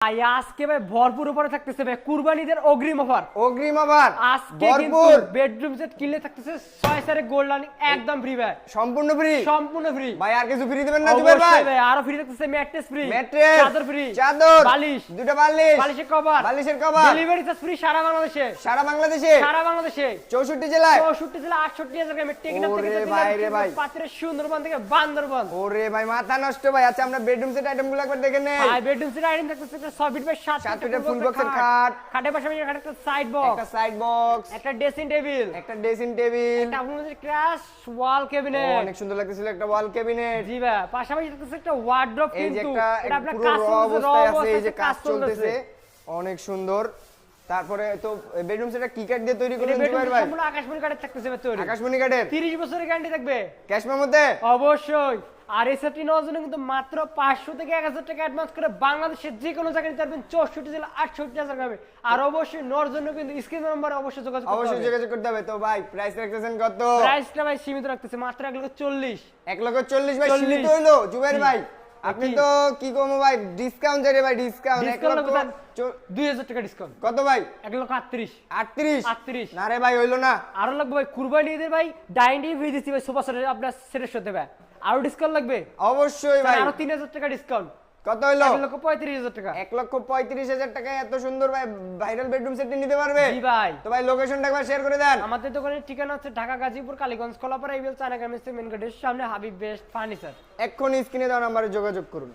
আজকে ভাই ভরপুর উপরে থাকতেছে ভাই কুরবানিদের অগ্রিম অফার আজকে কিন্তু ভরপুর বেডরুম সেট কিনলে থাকতেছে 6 সারে গোল্ড লাইনিং একদম ফ্রি ভাই সম্পূর্ণ ফ্রি ভাই আর কিছু ফ্রি দিবেন না জুবের ভাই ভাই আরো ফ্রি থাকতেছে ম্যাট্রেস ফ্রি চাদর ফ্রি বালিশ দুটো বালিশ বালিশের কভার ডেলিভারি চার্জ ফ্রি সারা বাংলাদেশে 64 জেলায় 68,000 গ্রামে টেকনাফ থেকে পাত্রে সুন্দরবন থেকে বান্দরবন ওরে ভাই মাথা নষ্ট ভাই আচ্ছা আমরা বেডরুম সেট আইটেমগুলো একবার দেখে নেই ভাই বেডরুম সেট আইটেম থাকতেছে 6 ফিট বাই 7 ফিট ফুল বক্সের খাটের পাশাপাশি একটা সাইড বক্স একটা ড্রেসিং টেবিল একটা আপনাদের ক্রাশ ওয়াল ক্যাবিনেট অনেক সুন্দর লাগতেছিল একটা ওয়াল ক্যাবিনেট জি ভাই পাশাপাশি থাকতেছে একটা ওয়ার্ড্রপ কিন্তু এটা আপনার পুরো র অবস্থায় আছে এই যে কাজ চলতেছে অনেক সুন্দর তারপরে তো বেডরুম সেটটা কি কাঠ দিয়ে তৈরি করলেন জুবাইর ভাই সম্পূর্ণ আকাশমণি কাঠের থাকতেছে ভাই তৈরি আকাশমণি কাঠের 30 বছরের গ্যারান্টি থাকবে ক্যাশ মেমোতে অবশ্যই আর এই সেটটি নেওয়ার জন্য কিন্তু মাত্র 500 থেকে 1000 টাকা অ্যাডভান্স করে বাংলাদেশের যে কোনো জায়গায় নিতে পারবেন 64 জেলা 68,000 গ্রামে আর অবশ্যই নেওয়ার জন্য কিন্তু স্ক্রিন নম্বরে অবশ্যই যোগাযোগ করতে হবে তো ভাই প্রাইস রাখতেছেন কত প্রাইসটা ভাই সীমিত রাখতেছে মাত্র 1,40,000 1,40,000 ভাই সীমিত হইলো জুবাইর ভাই আপনি তো কি কমো ভাই ডিসকাউন্ট চাই ভাই ডিসকাউন্ট 2,000 টাকা ডিসকাউন্ট কত ভাই 1,38,000 না রে ভাই হইলো না আরো লাগবে ভাই কুরবানি ঈদের ভাই ডাইনিং ফ্রি দিছি ভাই সোফা সেট আপনার সেটের সাথে ভাই আরো ডিসকাউন্ট লাগবে অবশ্যই ভাই আরো 3,000 টাকা ডিসকাউন্ট কত হইলো 1,35,000 টাকা 1,35,000 টাকায় এত সুন্দর ভাই ভাইরাল বেডরুম সেট নিতে পারবে জি ভাই তো ভাই লোকেশনটা একবার শেয়ার করে দেন আমাদের দোকানের ঠিকানা হচ্ছে ঢাকা গাজীপুর কালীগঞ্জ কলাপাড়া ইবেল চায়না গার্মেন্টস মেন গেটের সামনে হাবিব বেস্ট ফার্নিচার এক্ষুনি স্ক্রিনে দেওয়া নম্বরে যোগাযোগ করুন